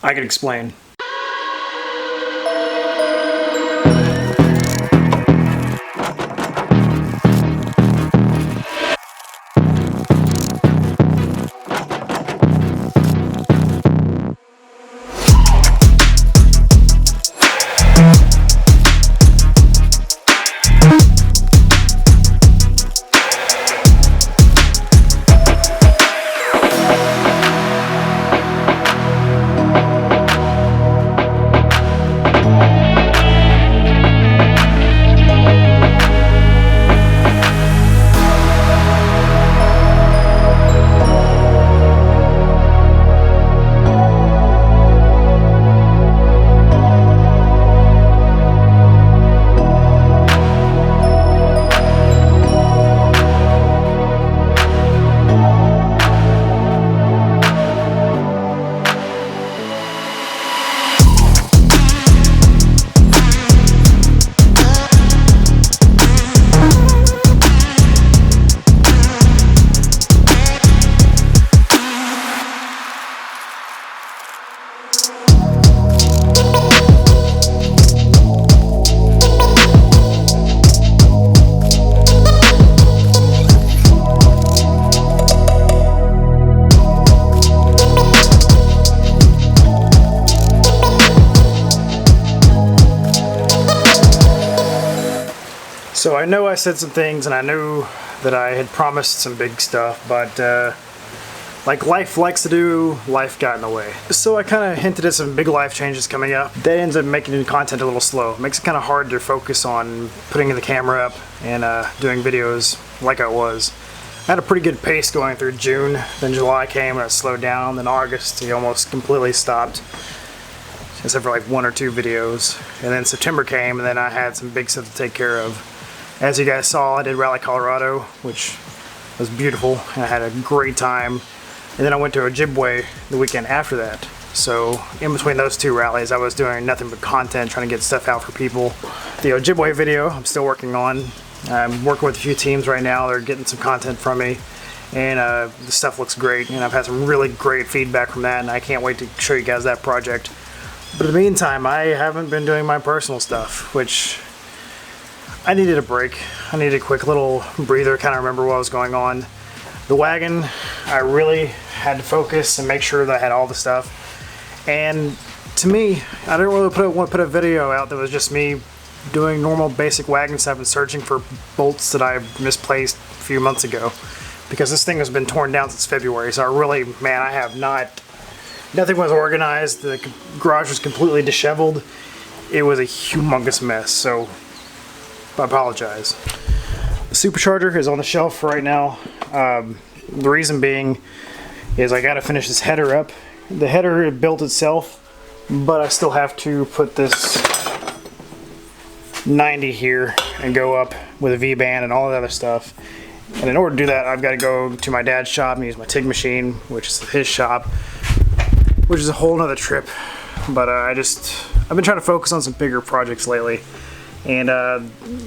I can explain. So I know I said some things and I knew that I had promised some big stuff, but like life likes to do, life got in the way. So I kind of hinted at some big life changes coming up. That ends up making the content a little slow. It makes it kind of hard to focus on putting the camera up and doing videos like I was. I had a pretty good pace going through June, then July came and it slowed down, then August it almost completely stopped, except for like 1 or 2 videos. And then September came and then I had some big stuff to take care of. As you guys saw, I did Rally Colorado, which was beautiful, and I had a great time. And then I went to Ojibwe the weekend after that. So in between those 2 rallies, I was doing nothing but content, trying to get stuff out for people. The Ojibwe video, I'm still working on. I'm working with a few teams right now. They're getting some content from me, and the stuff looks great. And I've had some really great feedback from that, and I can't wait to show you guys that project. But in the meantime, I haven't been doing my personal stuff, which I needed a break. I needed a quick little breather, kind of remember what was going on. The wagon, I really had to focus and make sure that I had all the stuff. And to me, I didn't really want to put a video out that was just me doing normal basic wagon stuff and searching for bolts that I misplaced a few months ago. Because this thing has been torn down since February, so I really, man, I have nothing was organized. The garage was completely disheveled. It was a humongous mess, so I apologize. The supercharger is on the shelf for right now. The reason being is I gotta finish this header up. The header built itself, but I still have to put this 90 here and go up with a V-band and all that other stuff. And in order to do that, I've got to go to my dad's shop and use my TIG machine, which is his shop, which is a whole nother trip. But I've been trying to focus on some bigger projects lately. And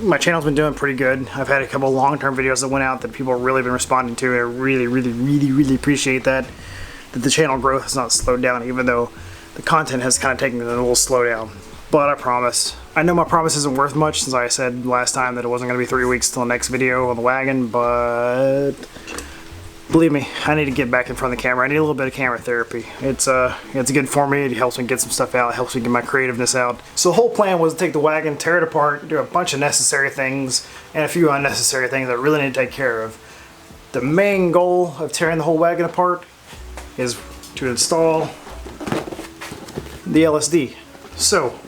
my channel's been doing pretty good. I've had a couple long-term videos that went out that people have really been responding to. And I really appreciate that the channel growth has not slowed down, even though the content has kind of taken a little slowdown. But I promise. I know my promise isn't worth much, since I said last time that it wasn't going to be 3 weeks till the next video on the wagon, but believe me, I need to get back in front of the camera. I need a little bit of camera therapy. It's good for me. It helps me get some stuff out. It helps me get my creativeness out. So the whole plan was to take the wagon, tear it apart, do a bunch of necessary things, and a few unnecessary things that I really need to take care of. The main goal of tearing the whole wagon apart is to install the LSD. So,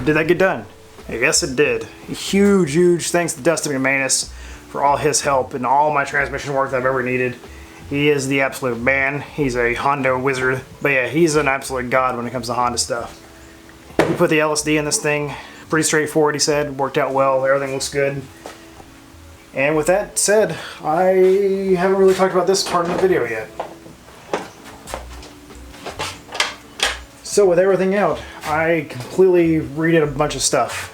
did that get done? Yes, it did. A huge thanks to Dustin McManus for all his help and all my transmission work that I've ever needed. He is the absolute man. He's a Honda wizard. But yeah, he's an absolute god when it comes to Honda stuff. He put the LSD in this thing. Pretty straightforward, he said. Worked out well. Everything looks good. And with that said, I haven't really talked about this part of the video yet. So with everything out, I completely redid a bunch of stuff.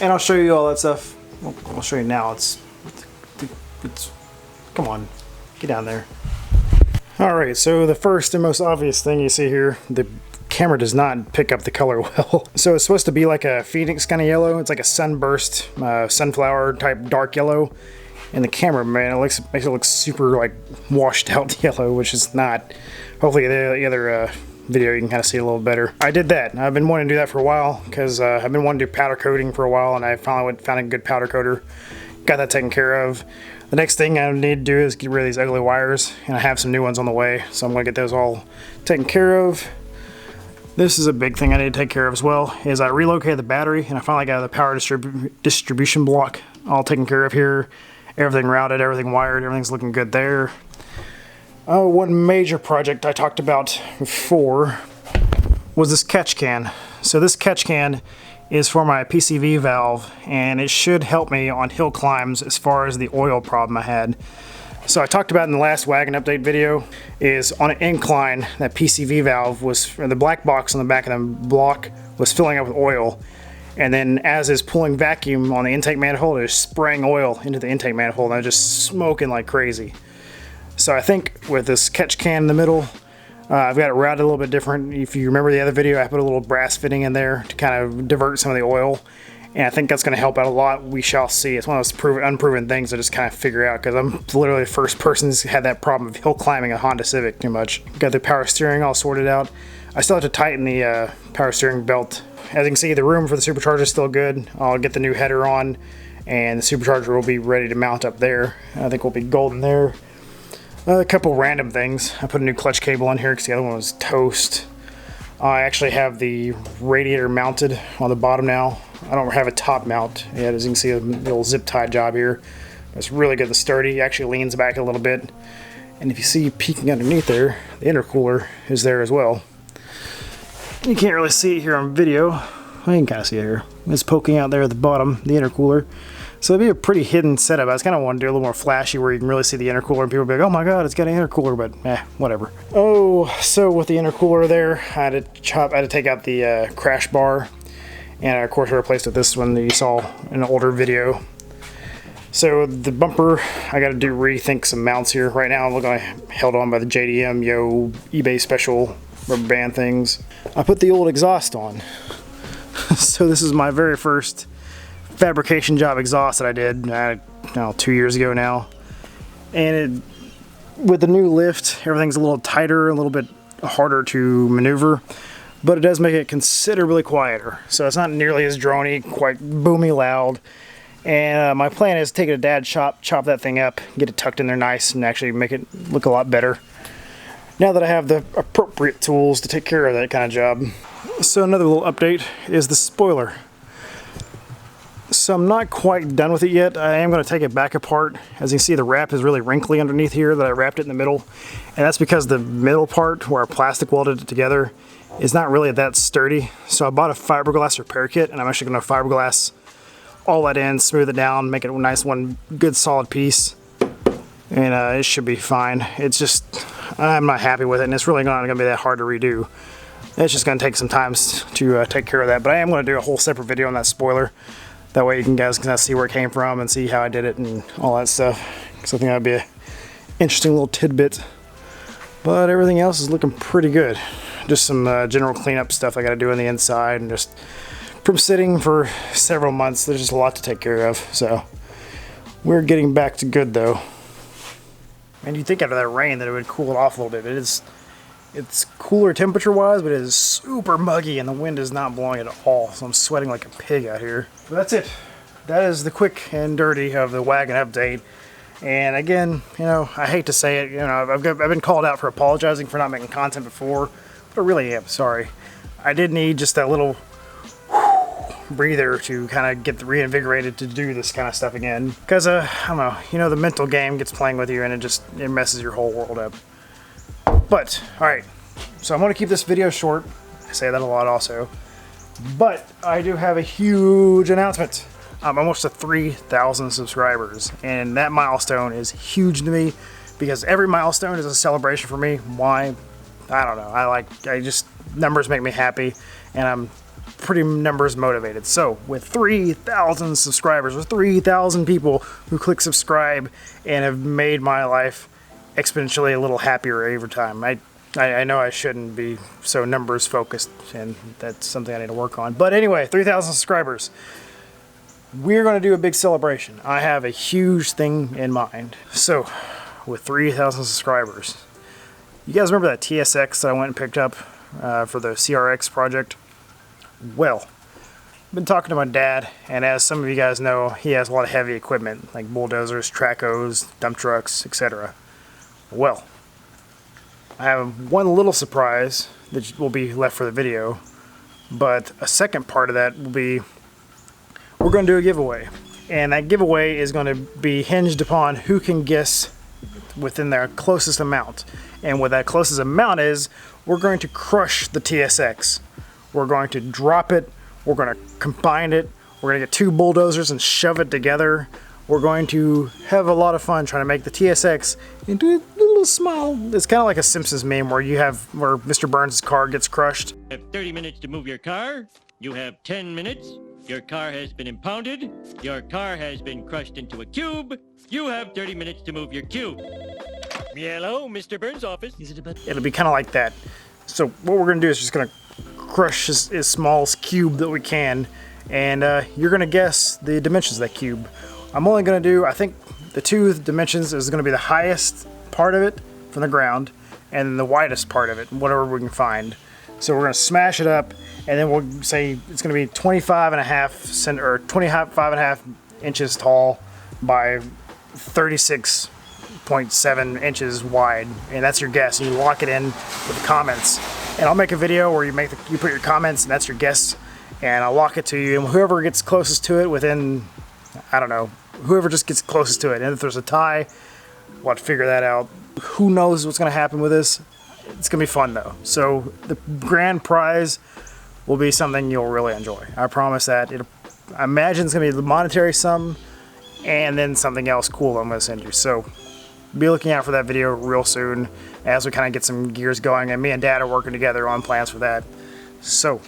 And I'll show you all that stuff. Well, I'll show you now. It's come on, get down there. Alright, so the first and most obvious thing you see here, the camera does not pick up the color well. So it's supposed to be like a Phoenix kind of yellow. It's like a sunburst, sunflower type dark yellow. And the camera, man, makes it look super like washed out yellow, which is not. Hopefully the other video you can kind of see a little better. I did that. I've been wanting to do that for a while because I've been wanting to do powder coating for a while, and I finally found a good powder coater. Got that taken care of. The next thing I need to do is get rid of these ugly wires, and I have some new ones on the way, so I'm going to get those all taken care of. This is a big thing I need to take care of as well, is I relocated the battery, and I finally got the power distribution block all taken care of here. Everything routed, everything wired, everything's looking good there. Oh, one major project I talked about before was this catch can. So this catch can is for my PCV valve, and it should help me on hill climbs as far as the oil problem I had. So I talked about in the last wagon update video is on an incline that PCV valve was, the black box on the back of the block was filling up with oil. And then as it's pulling vacuum on the intake manifold, it's spraying oil into the intake manifold, and it's just smoking like crazy. So I think with this catch can in the middle, I've got it routed a little bit different. If you remember the other video, I put a little brass fitting in there to kind of divert some of the oil. And I think that's going to help out a lot. We shall see. It's one of those unproven things I just kind of figure out, because I'm literally the first person who's had that problem of hill climbing a Honda Civic too much. Got the power steering all sorted out. I still have to tighten the power steering belt. As you can see, the room for the supercharger is still good. I'll get the new header on, and the supercharger will be ready to mount up there. I think we'll be golden there. A couple random things. I put a new clutch cable on here because the other one was toast. I actually have the radiator mounted on the bottom now. I don't have a top mount yet. As you can see, the little zip tie job here. It's really good and sturdy. It actually leans back a little bit. And if you see peeking underneath there, the intercooler is there as well. You can't really see it here on video. Well, you can kind of see it here. It's poking out there at the bottom, the intercooler. So it'd be a pretty hidden setup. I just kind of want to do a little more flashy where you can really see the intercooler and people will be like, oh my god, it's got an intercooler, but whatever. Oh, so with the intercooler there, I had to take out the crash bar. And of course I replaced it with this one that you saw in an older video. So the bumper, I got to rethink some mounts here. Right now I'm looking held on by the JDM Yo eBay special rubber band things. I put the old exhaust on. So this is my very first fabrication job exhaust that I did 2 years ago now. And with the new lift, everything's a little tighter, a little bit harder to maneuver, but it does make it considerably quieter. So it's not nearly as droney, quite boomy loud. And my plan is to take it to Dad's shop, chop that thing up, get it tucked in there nice, and actually make it look a lot better. Now that I have the appropriate tools to take care of that kind of job. So another little update is the spoiler. So I'm not quite done with it yet. I am going to take it back apart. As you can see, the wrap is really wrinkly underneath here that I wrapped it in the middle. And that's because the middle part where I plastic welded it together is not really that sturdy. So I bought a fiberglass repair kit, and I'm actually going to fiberglass all that in, smooth it down, make it a nice one good solid piece. And it should be fine. It's just, I'm not happy with it, and it's really not going to be that hard to redo. It's just going to take some time to take care of that. But I am going to do a whole separate video on that spoiler. That way you guys can see where it came from and see how I did it and all that stuff. So I think that would be an interesting little tidbit. But everything else is looking pretty good. Just some general cleanup stuff I got to do on the inside, and just from sitting for several months, there's just a lot to take care of. So we're getting back to good though. And you'd think after that rain that it would cool it off a little bit. It's cooler temperature wise, but it is super muggy and the wind is not blowing at all. So I'm sweating like a pig out here. But that's it. That is the quick and dirty of the wagon update. And again, you know, I hate to say it, you know, I've been called out for apologizing for not making content before, but I really am sorry. I did need just that little breather to kind of get reinvigorated to do this kind of stuff again. Because, I don't know, you know, the mental game gets playing with you and it messes your whole world up. But, alright, so I'm going to keep this video short. I say that a lot also. But I do have a huge announcement. I'm almost to 3,000 subscribers, and that milestone is huge to me because every milestone is a celebration for me. Why? I don't know. numbers make me happy, and I'm pretty numbers motivated. So with 3,000 subscribers, with 3,000 people who click subscribe and have made my life exponentially a little happier every time. I know I shouldn't be so numbers focused, and that's something I need to work on. But anyway, 3,000 subscribers. We're going to do a big celebration. I have a huge thing in mind. So with 3,000 subscribers, you guys remember that TSX that I went and picked up for the CRX project? Well, I've been talking to my dad, and as some of you guys know, he has a lot of heavy equipment like bulldozers, tracos, dump trucks, etc. Well, I have one little surprise that will be left for the video, but a second part of that will be we're going to do a giveaway, and that giveaway is going to be hinged upon who can guess within their closest amount. And what that closest amount is, we're going to crush the TSX. We're going to drop it, we're going to combine it, we're going to get 2 bulldozers and shove it together. We're going to have a lot of fun trying to make the TSX into a little small. It's kind of like a Simpsons meme where Mr. Burns' car gets crushed. You have 30 minutes to move your car. You have 10 minutes. Your car has been impounded. Your car has been crushed into a cube. You have 30 minutes to move your cube. Hello, Mr. Burns' office. It'll be kind of like that. So what we're going to do is just going to crush as small as cube that we can, and you're going to guess the dimensions of that cube. I'm only going to do, I think the 2 dimensions is going to be the highest part of it from the ground, and then the widest part of it, whatever we can find. So we're going to smash it up, and then we'll say it's going to be 25.5 inches tall by 36.7 inches wide, and that's your guess. And you lock it in with the comments, and I'll make a video where you put your comments, and that's your guess, and I'll lock it to you. And whoever gets closest to it within, I don't know, whoever just gets closest to it. And if there's a tie, we'll have to figure that out. Who knows what's going to happen with this? It's going to be fun though. So the grand prize will be something you'll really enjoy. I promise that. I imagine it's going to be the monetary sum and then something else cool I'm going to send you. So be looking out for that video real soon as we kind of get some gears going, and me and Dad are working together on plans for that. So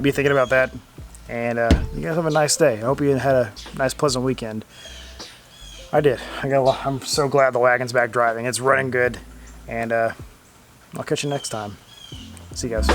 be thinking about that, and you guys have a nice day. I hope you had a nice pleasant weekend. I did. I'm so glad the wagon's back driving. It's running good, and I'll catch you next time. See you guys.